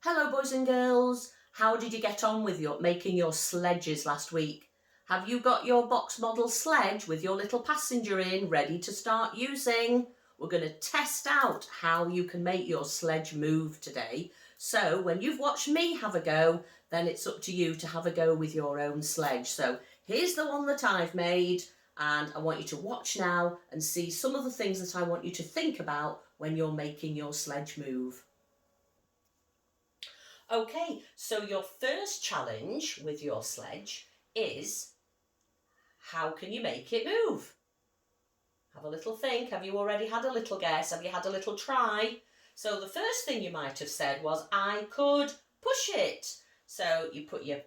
Hello boys and girls, how did you get on with making your sledges last week? Have you got your box model sledge with your little passenger in ready to start using? We're going to test out how you can make your sledge move today. So when you've watched me have a go, then it's up to you to have a go with your own sledge. So here's the one that I've made, and I want you to watch now and see some of the things that I want you to think about when you're making your sledge move. Okay, so your first challenge with your sledge is, how can you make it move? Have a little think. Have you already had a little guess? Have you had a little try? So the first thing you might have said was, I could push it. So you've put your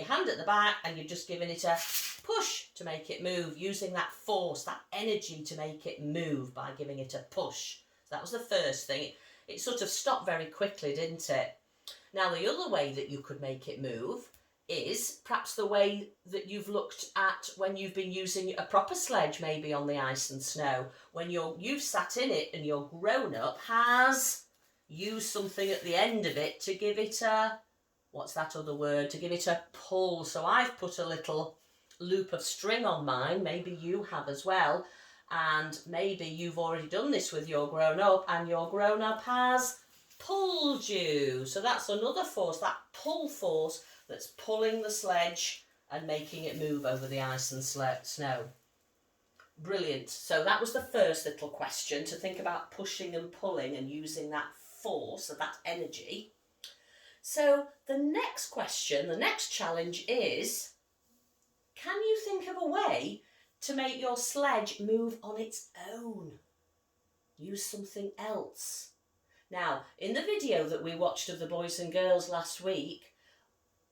hand at the back and you've just given it a push to make it move, using that force, that energy to make it move by giving it a push. So that was the first thing. It sort of stopped very quickly, didn't it? Now, the other way that you could make it move is perhaps the way that you've looked at when you've been using a proper sledge, maybe on the ice and snow, when you've sat in it and your grown-up has used something at the end of it to give it a, what's that other word, to give it a pull. So I've put a little loop of string on mine, maybe you have as well, and maybe you've already done this with your grown-up and your grown-up has pulled you. So that's another force, that pull force that's pulling the sledge and making it move over the ice and snow. Brilliant. So that was the first little question, to think about pushing and pulling and using that force, that energy. So the next question, the next challenge is, can you think of a way to make your sledge move on its own? Use something else. Now, in the video that we watched of the boys and girls last week,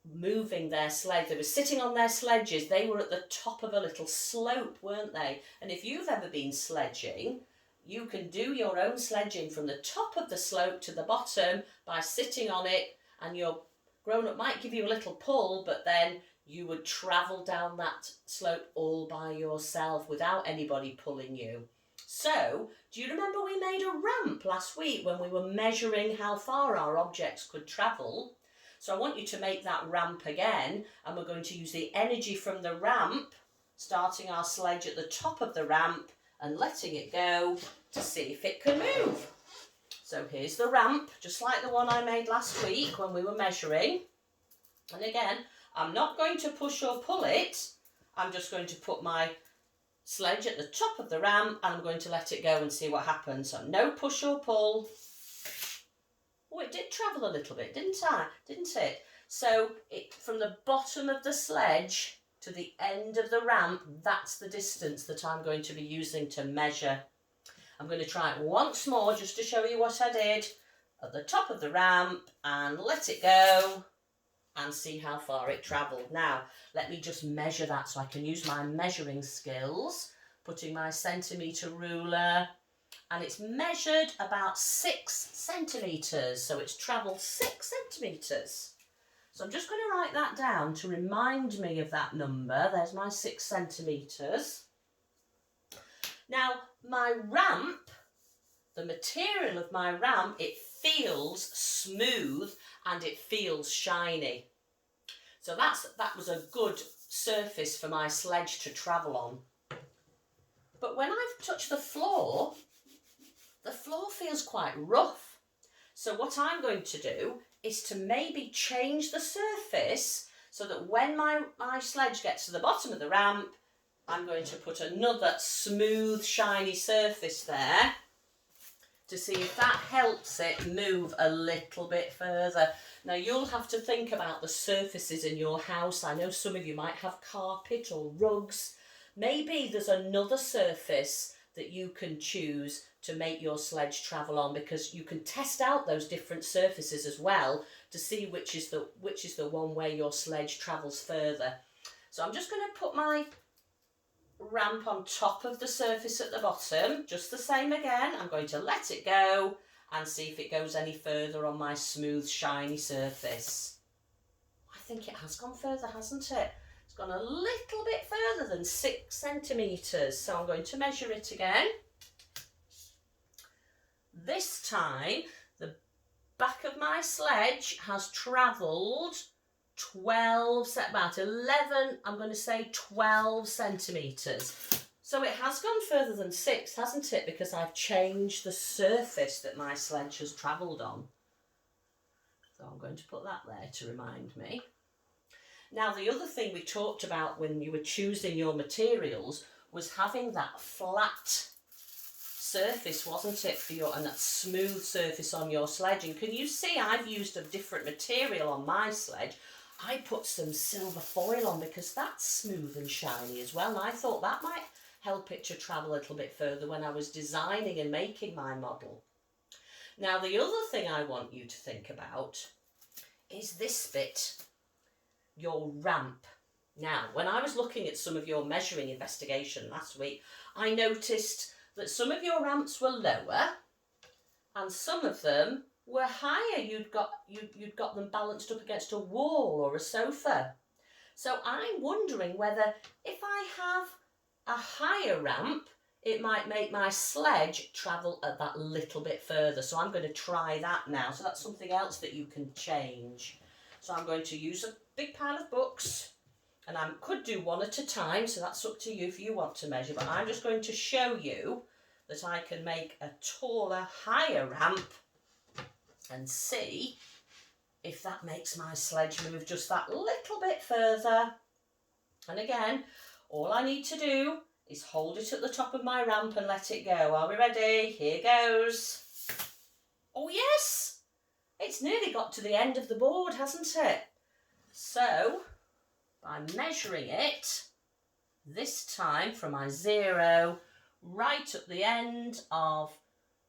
moving their sledge, they were sitting on their sledges, they were at the top of a little slope, weren't they? And if you've ever been sledging, you can do your own sledging from the top of the slope to the bottom by sitting on it, and your grown-up might give you a little pull, but then you would travel down that slope all by yourself without anybody pulling you. So, do you remember we made a ramp last week when we were measuring how far our objects could travel? So I want you to make that ramp again, and we're going to use the energy from the ramp, starting our sledge at the top of the ramp and letting it go to see if it can move. So here's the ramp, just like the one I made last week when we were measuring. And again, I'm not going to push or pull it, I'm just going to put my sledge at the top of the ramp and I'm going to let it go and see what happens. So no push or pull. Oh, it did travel a little bit, didn't it? So from the bottom of the sledge to the end of the ramp, that's the distance that I'm going to be using to measure. I'm going to try it once more just to show you what I did. At the top of the ramp and let it go and see how far it travelled. Now, let me just measure that so I can use my measuring skills, putting my centimetre ruler, and it's measured about 6 centimetres, so it's travelled 6 centimetres. So I'm just going to write that down to remind me of that number. There's my 6 centimetres. Now, my ramp, the material of my ramp, it feels smooth and it feels shiny. So that was a good surface for my sledge to travel on. But when I've touched the floor feels quite rough. So what I'm going to do is to maybe change the surface so that when my sledge gets to the bottom of the ramp, I'm going to put another smooth, shiny surface there to see if that helps it move a little bit further. Now, you'll have to think about the surfaces in your house. I know some of you might have carpet or rugs. Maybe there's another surface that you can choose to make your sledge travel on, because you can test out those different surfaces as well to see which is the one where your sledge travels further. So I'm just going to put my ramp on top of the surface at the bottom, just the same again. I'm going to let it go and see if it goes any further on my smooth, shiny surface. I think it has gone further, hasn't it? It's gone a little bit further than 6 centimetres, so I'm going to measure it again. This time, the back of my sledge has travelled 12, about 11, I'm going to say 12 centimetres. So it has gone further than 6, hasn't it? Because I've changed the surface that my sledge has travelled on. So I'm going to put that there to remind me. Now, the other thing we talked about when you were choosing your materials was having that flat surface, wasn't it, for your, and that smooth surface on your sledge. And can you see I've used a different material on my sledge? I put some silver foil on because that's smooth and shiny as well, and I thought that might help it to travel a little bit further when I was designing and making my model. Now, the other thing I want you to think about is this bit, your ramp. Now, when I was looking at some of your measuring investigation last week, I noticed that some of your ramps were lower and some of them were higher. You'd got them balanced up against a wall or a sofa. So I'm wondering whether if I have a higher ramp, it might make my sledge travel that little bit further. So I'm going to try that now. So that's something else that you can change. So I'm going to use a big pile of books, and I could do one at a time, so that's up to you if you want to measure, but I'm just going to show you that I can make a taller, higher ramp and see if that makes my sledge move just that little bit further. And again, all I need to do is hold it at the top of my ramp and let it go. Are we ready? Here goes. Oh yes, it's nearly got to the end of the board, hasn't it? So, by measuring it, this time from my 0 right at the end of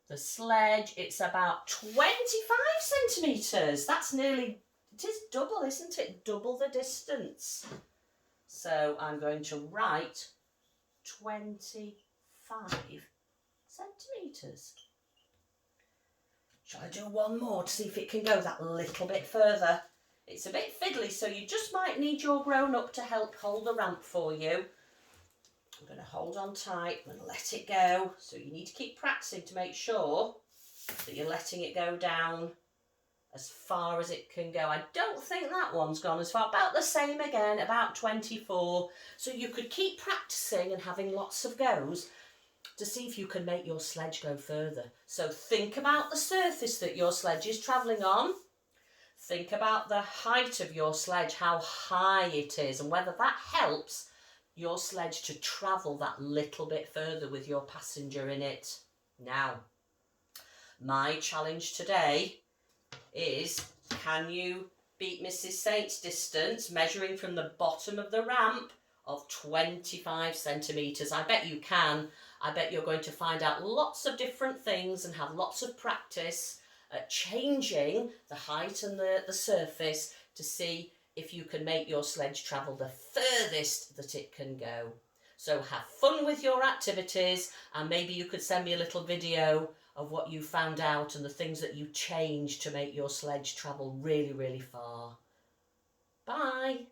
the sledge, it's about 25 centimetres. That's nearly, it is double, isn't it? Double the distance. So I'm going to write 25 centimetres. Shall I do one more to see if it can go that little bit further? It's a bit fiddly, so you just might need your grown-up to help hold the ramp for you. I'm going to hold on tight and let it go. So you need to keep practicing to make sure that you're letting it go down as far as it can go. I don't think that one's gone as far. About the same again, about 24. So you could keep practicing and having lots of goes to see if you can make your sledge go further. So think about the surface that your sledge is travelling on. Think about the height of your sledge, how high it is, and whether that helps your sledge to travel that little bit further with your passenger in it. Now, my challenge today is, can you beat Mrs. Saint's distance, measuring from the bottom of the ramp of 25 centimetres? I bet you can. I bet you're going to find out lots of different things and have lots of practice at changing the height and the surface to see if you can make your sledge travel the furthest that it can go. So have fun with your activities, and maybe you could send me a little video of what you found out and the things that you changed to make your sledge travel really, really far. Bye.